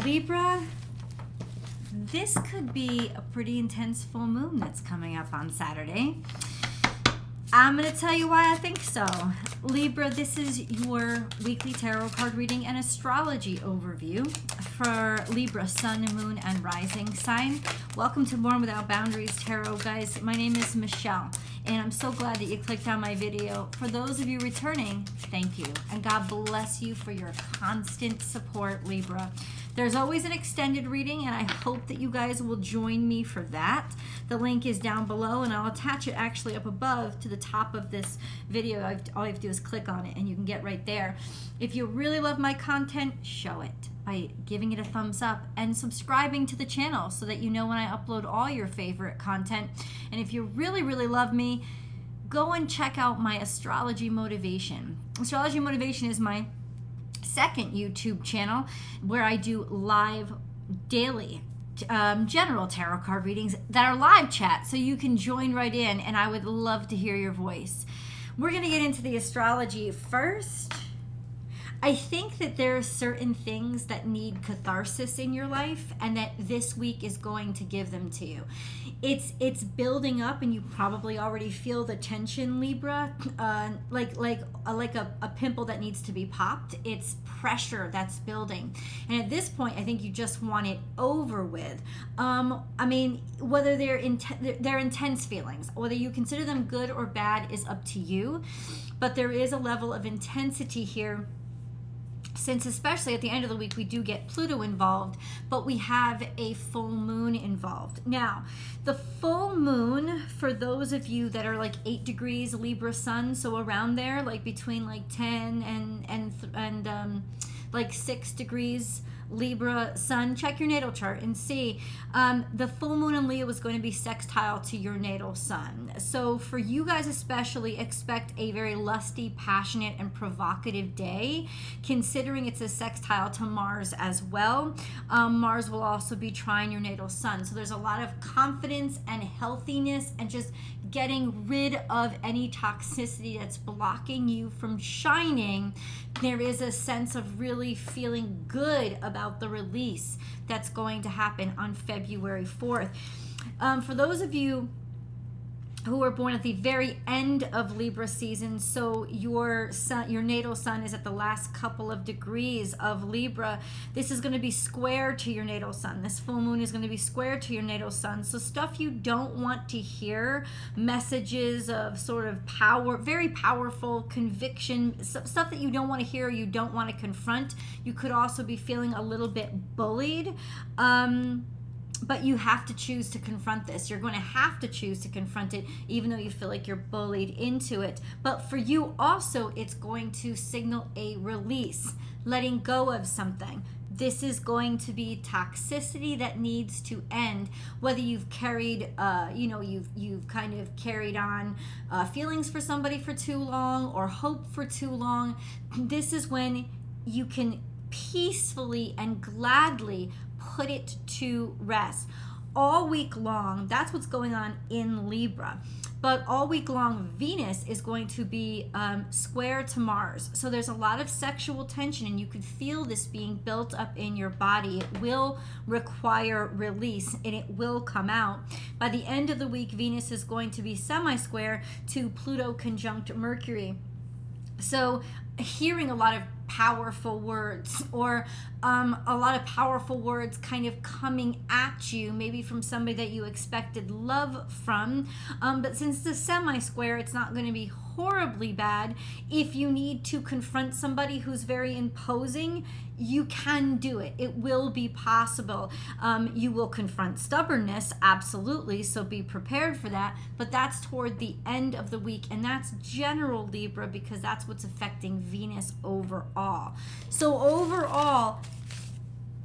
Libra, this could be a pretty intense full moon that's coming up on Saturday. I'm going to tell you why I think so. Libra, this is your weekly tarot card reading and astrology overview for Libra, Sun, Moon, and Rising sign. Welcome to Born Without Boundaries Tarot, guys. My name is Michelle, and I'm so glad that you clicked on my video. For those of you returning, thank you, and God bless you for your constant support, Libra. There's always an extended reading, and I hope that you guys will join me for that. The link is down below, and I'll attach it actually up above to the top of this video. All you have to do is click on it, and you can get right there. If you really love my content, show it by giving it a thumbs up and subscribing to the channel so that you know when I upload all your favorite content. And if you really, really love me, go and check out my Astrology Motivation. Astrology Motivation is my second YouTube channel where I do live daily general tarot card readings that are live chat, so you can join right in, and I would love to hear your voice. We're going to get into the astrology first. I think that there are certain things that need catharsis in your life, and that this week is going to give them to you. It's building up, and you probably already feel the tension, Libra, like a pimple that needs to be popped. It's pressure that's building, and at this point, I think you just want it over with. I mean, whether they're intense feelings, whether you consider them good or bad, is up to you. But there is a level of intensity here, since especially at the end of the week we do get Pluto involved, but we have a full moon involved. Now, the full moon, for those of you that are like 8 degrees Libra Sun, so around there, like between like 10 and like 6 degrees Libra Sun, check your natal chart and see. The full moon in Leo is going to be sextile to your natal sun. So for you guys especially, expect a very lusty, passionate, and provocative day, considering it's a sextile to Mars as well. Mars will also be trine your natal sun. So there's a lot of confidence and healthiness and just getting rid of any toxicity that's blocking you from shining. There is a sense of really feeling good about the release that's going to happen on February 4th. For those of you who were born at the very end of Libra season, so your sun, your natal sun is at the last couple of degrees of Libra, this is going to be square to your natal sun. This full moon is going to be square to your natal sun. So stuff you don't want to hear, messages of sort of power, very powerful conviction, stuff that you don't want to hear, you don't want to confront. You could also be feeling a little bit bullied. But you have to choose to confront this. You're going to have to choose to confront it, even though you feel like you're bullied into it. But for you also, it's going to signal a release, letting go of something. This is going to be toxicity that needs to end. Whether you've carried, you've kind of carried on feelings for somebody for too long or hope for too long. This is when you can peacefully and gladly put it to rest. All week long, that's what's going on in Libra. But all week long, Venus is going to be square to Mars. So there's a lot of sexual tension, and you could feel this being built up in your body. It will require release, and it will come out. By the end of the week, Venus is going to be semi-square to Pluto conjunct Mercury. So hearing a lot of powerful words, or a lot of powerful words kind of coming at you, maybe from somebody that you expected love from, but since the semi-square, it's not going to be horribly bad. If you need to confront somebody who's very imposing, you can do it. It will be possible. You will confront stubbornness, absolutely, so be prepared for that, but that's toward the end of the week, and that's general Libra, because that's what's affecting Venus overall. So overall,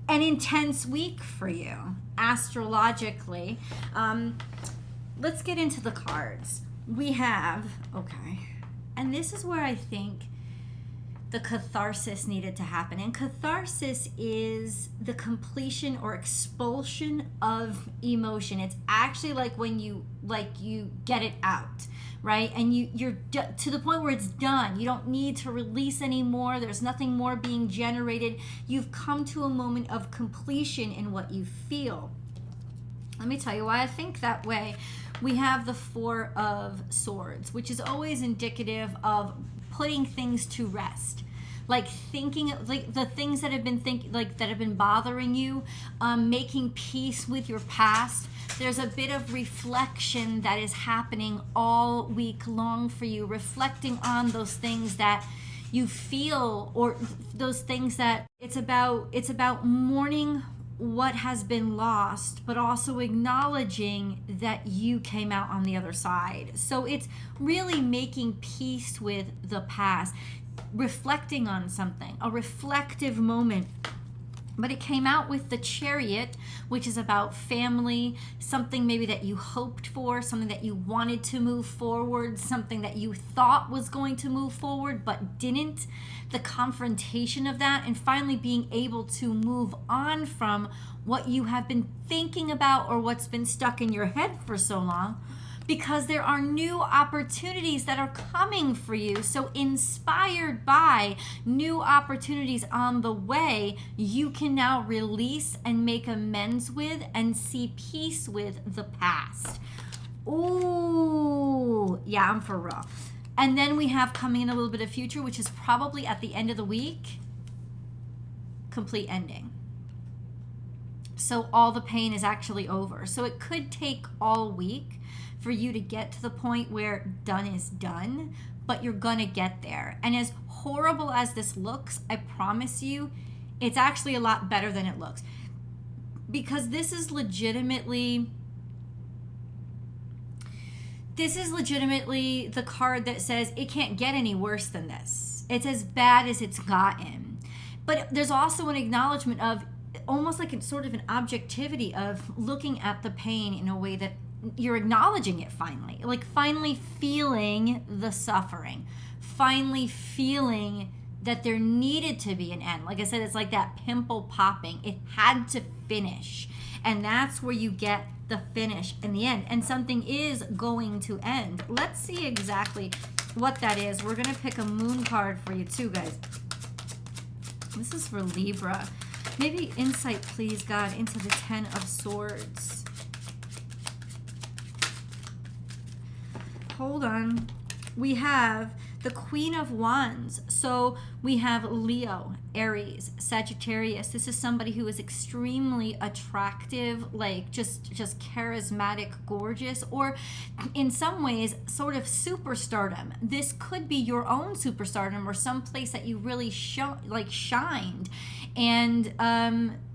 an intense week for you astrologically. Let's get into the cards. We have, okay, and this is where I think the catharsis needed to happen. And catharsis is the completion or expulsion of emotion. It's actually like when you get it out, right? And you're to the point where it's done. You don't need to release anymore. There's nothing more being generated. You've come to a moment of completion in what you feel. Let me tell you why I think that way. We have the Four of Swords, which is always indicative of putting things to rest, like thinking, like the things that have been that have been bothering you, making peace with your past. There's a bit of reflection that is happening all week long for you, reflecting on those things that you feel, or those things that it's about mourning what has been lost, but also acknowledging that you came out on the other side. So it's really making peace with the past, reflecting on something, a reflective moment. But it came out with the Chariot, which is about family, something maybe that you hoped for, something that you wanted to move forward, something that you thought was going to move forward but didn't. The confrontation of that, and finally being able to move on from what you have been thinking about or what's been stuck in your head for so long, because there are new opportunities that are coming for you. So inspired by new opportunities on the way, you can now release and make amends with and see peace with the past. Ooh, yeah, I'm for real. And then we have coming in a little bit of future, which is probably at the end of the week, complete ending. So all the pain is actually over. So it could take all week for you to get to the point where done is done, but you're gonna get there. And as horrible as this looks, I promise you, it's actually a lot better than it looks. Because this is legitimately the card that says it can't get any worse than this. It's as bad as it's gotten. But there's also an acknowledgement of almost like it's sort of an objectivity of looking at the pain in a way that you're acknowledging it finally. Like finally feeling the suffering. Finally feeling that there needed to be an end. Like I said, it's like that pimple popping. It had to finish. And that's where you get the finish in the end. And something is going to end. Let's see exactly what that is. We're going to pick a moon card for you too, guys. This is for Libra. Maybe insight, please, God, into the Ten of Swords. Hold on. We have the Queen of Wands. So we have Leo, Aries, Sagittarius. This is somebody who is extremely attractive, like just charismatic, gorgeous, or in some ways sort of superstardom. This could be your own superstardom or some place that you really shined and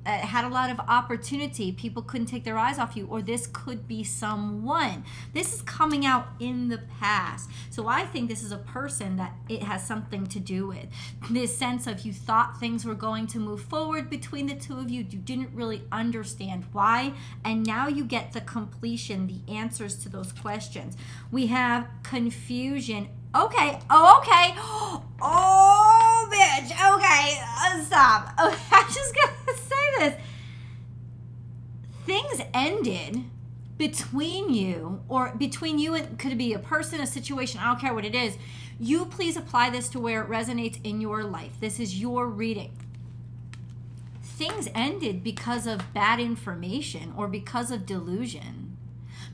had a lot of opportunity. People couldn't take their eyes off you, or this could be someone. This is coming out in the past. So I think this is a person that it has something to do with. This sense of you thought things were going to move forward between the two of you. You didn't really understand why. And now you get the completion, the answers to those questions. We have confusion. Okay. Oh, okay. Oh, bitch. Okay. Stop. Okay. I'm just going to say this. Things ended between you, or between you and could be a person, a situation. I don't care what it is. You please apply this to where it resonates in your life. This is your reading. Things ended because of bad information or because of delusion.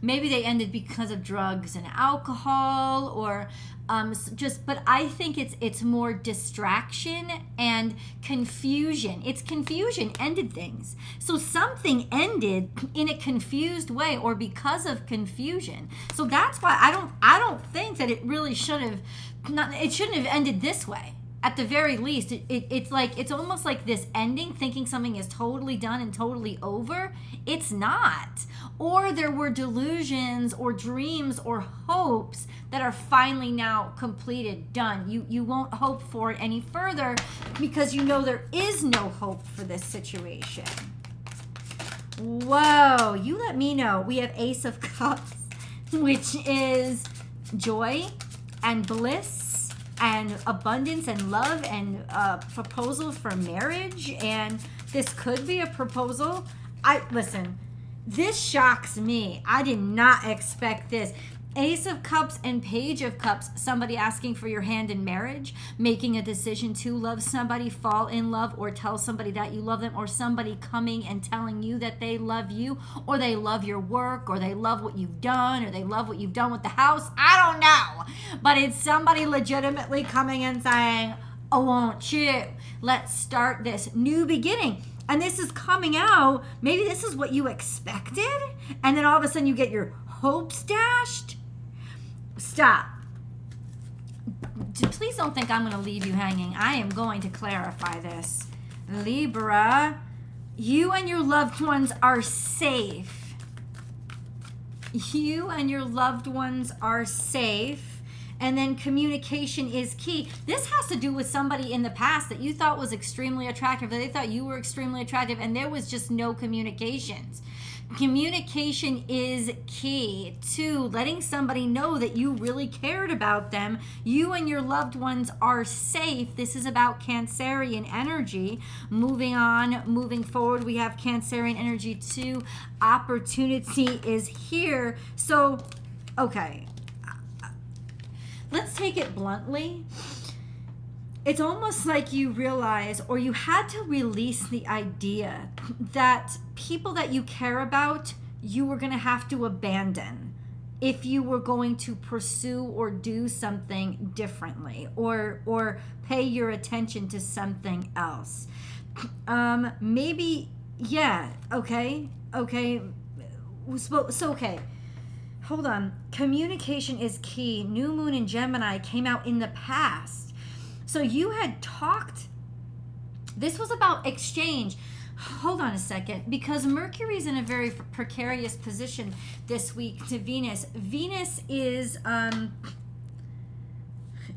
Maybe they ended because of drugs and alcohol, or but I think it's more distraction and confusion. It's confusion ended things. So something ended in a confused way or because of confusion. So that's why I don't think that it really shouldn't have ended this way. At the very least, it's almost like this ending, thinking something is totally done and totally over. It's not. Or there were delusions or dreams or hopes that are finally now completed, done. You won't hope for it any further because you know there is no hope for this situation. Whoa, you let me know. We have Ace of Cups, which is joy and bliss and abundance and love and proposal for marriage. And this could be a proposal. Listen, this shocks me. I did not expect this. Ace of Cups and Page of Cups, somebody asking for your hand in marriage, making a decision to love somebody, fall in love, or tell somebody that you love them, or somebody coming and telling you that they love you, or they love your work, or they love what you've done, or they love what you've done with the house. I don't know. But it's somebody legitimately coming and saying, I want you. Let's start this new beginning. And this is coming out. Maybe this is what you expected. And then all of a sudden you get your hopes dashed. Stop. Please don't think I'm going to leave you hanging. I am going to clarify this. Libra, you and your loved ones are safe. You and your loved ones are safe. And then communication is key. This has to do with somebody in the past that you thought was extremely attractive, that they thought you were extremely attractive, and there was just no communications. Communication is key to letting somebody know that you really cared about them. You and your loved ones are safe. This is about Cancerian energy. Moving on, moving forward, we have Cancerian energy too. Opportunity is here. So, okay. Let's take it bluntly. It's almost like you realize, or you had to release the idea that people that you care about, you were going to have to abandon if you were going to pursue or do something differently, or pay your attention to something else. Maybe, yeah, okay. So, okay. Hold on. Communication is key. New Moon in Gemini came out in the past. So you had talked. This was about exchange. Hold on a second. Because Mercury's in a very precarious position this week to Venus. Venus is...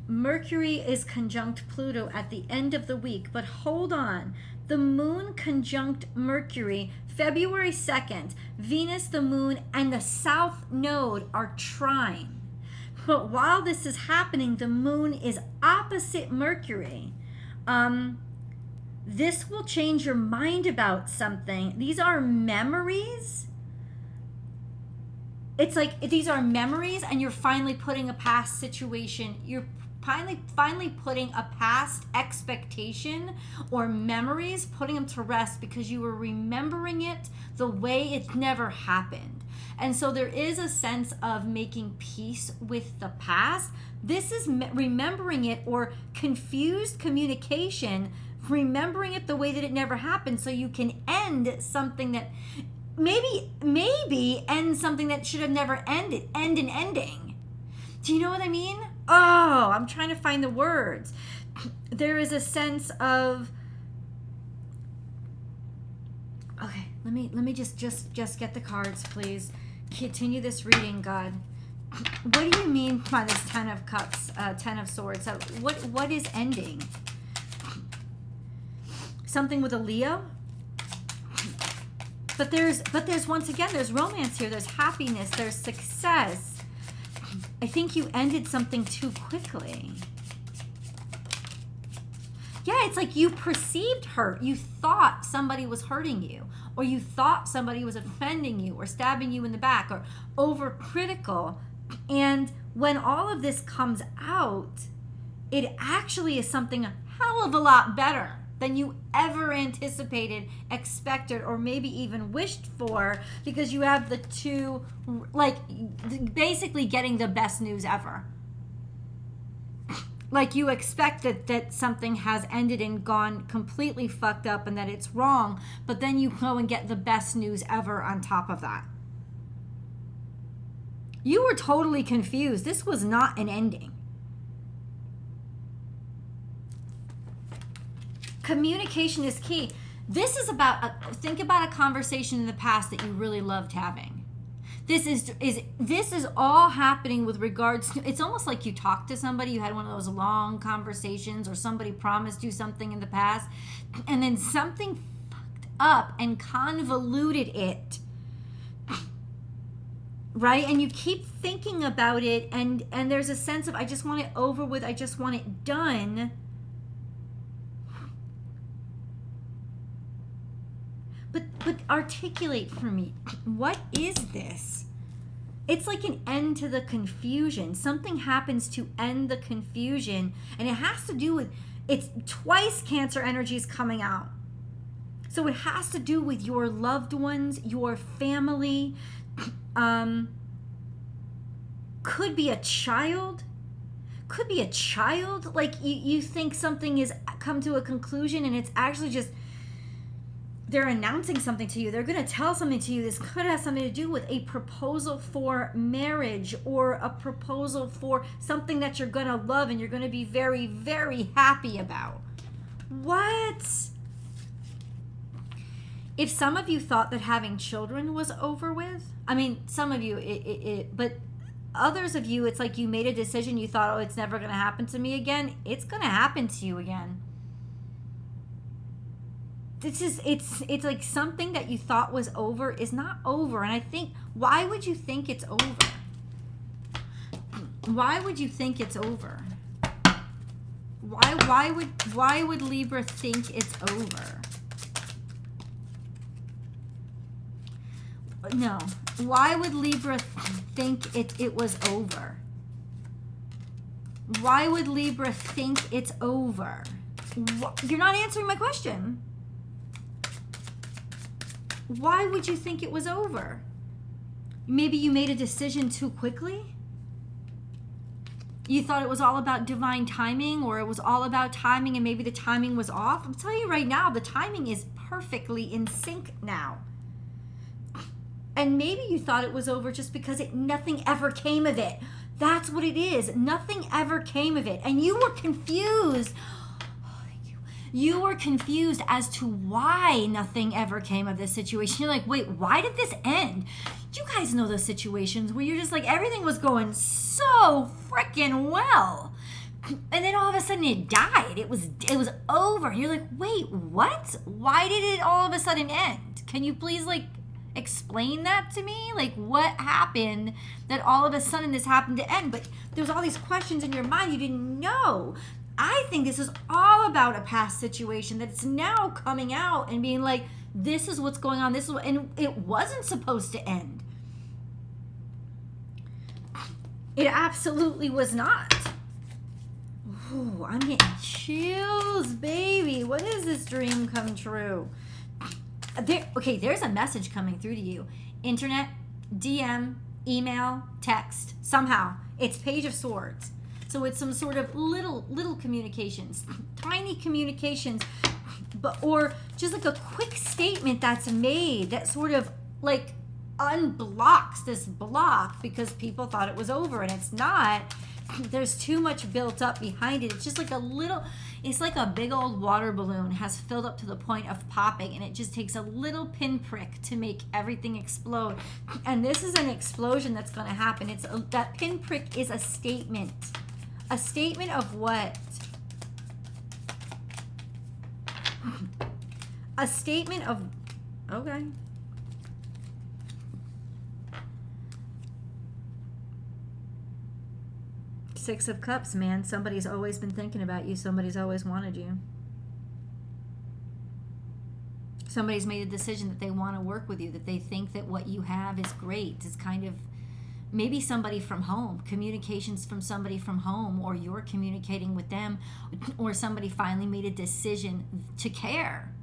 Mercury is conjunct Pluto at the end of the week. But hold on. The Moon conjunct Mercury, February 2nd. Venus, the Moon, and the South Node are trine. But while this is happening, the Moon is opposite Mercury. This will change your mind about something. These are memories. It's like these are memories, and you're finally putting a past situation. You're finally putting a past expectation or memories, putting them to rest because you were remembering it the way it never happened. And so there is a sense of making peace with the past. This is remembering it, or confused communication, remembering it the way that it never happened, so you can end something that maybe end something that should have never ended. End an ending. Do you know what I mean? Oh, I'm trying to find the words. There is a sense of, okay, let me just get the cards, please. Continue this reading, God. What do you mean by this Ten of Cups, Ten of Swords? What is ending? Something with a Leo? But there's once again, there's romance here, there's happiness, there's success. I think you ended something too quickly. Yeah, it's like you perceived hurt. You thought somebody was hurting you, or you thought somebody was offending you, or stabbing you in the back, or overcritical. And when all of this comes out, it actually is something a hell of a lot better than you ever anticipated, expected, or maybe even wished for, because you have the two, like, basically getting the best news ever. Like, you expect that something has ended and gone completely fucked up and that it's wrong, but then you go and get the best news ever on top of that. You were totally confused. This was not an ending. Communication is key. This is about, think about a conversation in the past that you really loved having. This is all happening with regards to, it's almost like you talked to somebody, you had one of those long conversations, or somebody promised you something in the past, and then something fucked up and convoluted it. right? And you keep thinking about it, and there's a sense of, I just want it over with, I just want it done. But articulate for me, what is this? It's like an end to the confusion. Something happens to end the confusion, and it has to do with, it's twice Cancer energies coming out. So it has to do with your loved ones, your family, could be a child, like you think something is come to a conclusion, and it's actually just, they're announcing something to you. They're going to tell something to you. This could have something to do with a proposal for marriage, or a proposal for something that you're going to love and you're going to be very, very happy about. What? If some of you thought that having children was over with, I mean, some of you, but others of you, it's like you made a decision, you thought, oh, it's never going to happen to me again. It's going to happen to you again. It's like something that you thought was over is not over. And I think, why would you think it's over? Why would you think it's over? Why would Libra think it's over? No. Why would Libra think it was over? Why would Libra think it's over? You're not answering my question. Why would you think it was over? Maybe you made a decision too quickly? You thought it was all about divine timing, or it was all about timing and maybe the timing was off. I'm telling you right now, the timing is perfectly in sync now. And maybe you thought it was over just because nothing ever came of it. That's what it is. Nothing ever came of it. And you were confused. You were confused as to why nothing ever came of this situation. You're like, wait, why did this end? You guys know those situations where you're just like, everything was going so freaking well, and then all of a sudden it died. It was over. And you're like, wait, what? Why did it all of a sudden end? Can you please explain that to me? Like, what happened that all of a sudden this happened to end? But there's all these questions in your mind you didn't know. I think this is all about a past situation that's now coming out and being like, this is what's going on. And it wasn't supposed to end. It absolutely was not. Ooh, I'm getting chills, baby. What is this dream come true? There's a message coming through to you. Internet, DM, email, text. Somehow. It's Page of Swords. So it's some sort of little communications, tiny communications, or just like a quick statement that's made that sort of like unblocks this block because people thought it was over, and it's not. There's too much built up behind it. It's just like it's like a big old water balloon has filled up to the point of popping, and it just takes a little pinprick to make everything explode. And this is an explosion that's going to happen. That pinprick is a statement. A statement of what? A statement of, okay. Six of Cups, man. Somebody's always been thinking about you. Somebody's always wanted you. Somebody's made a decision that they want to work with you, that they think that what you have is great. It's kind of, maybe somebody from home, communications from somebody from home, or you're communicating with them, or somebody finally made a decision to care,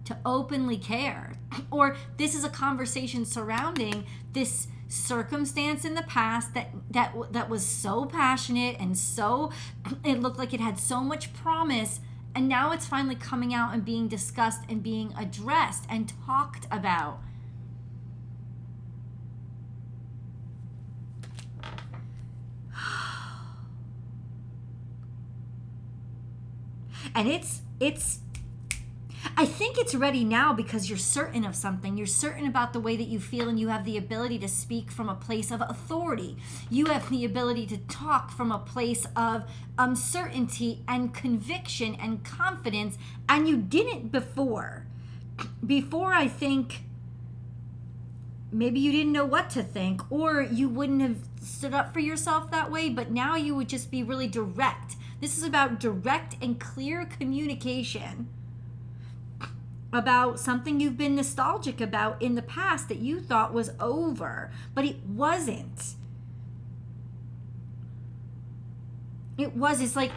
to openly care. Or this is a conversation surrounding this circumstance in the past that was so passionate and so, it looked like it had so much promise, and now it's finally coming out and being discussed and being addressed and talked about. And I think it's ready now because you're certain of something. You're certain about the way that you feel, and you have the ability to speak from a place of authority. You have the ability to talk from a place of certainty and conviction and confidence, and you didn't before. Before, I think, maybe you didn't know what to think, or you wouldn't have stood up for yourself that way, but now you would just be really direct. This is about direct and clear communication about something you've been nostalgic about in the past that you thought was over, but it wasn't. It was. It's like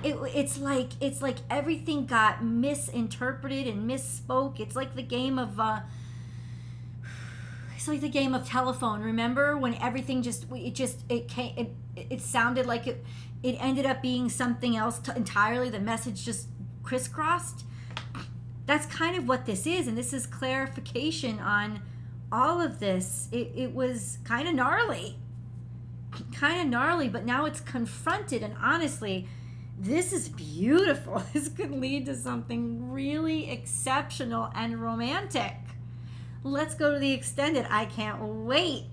everything got misinterpreted and misspoke. It's like the game of telephone. Remember when everything it sounded like it ended up being something else entirely. The message just crisscrossed. That's kind of what this is, and this is clarification on all of this. It was kind of gnarly, but now it's confronted, and honestly, this is beautiful. This could lead to something really exceptional and romantic. Let's go to the extended. I can't wait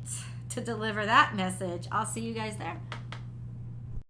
to deliver that message. I'll see you guys there.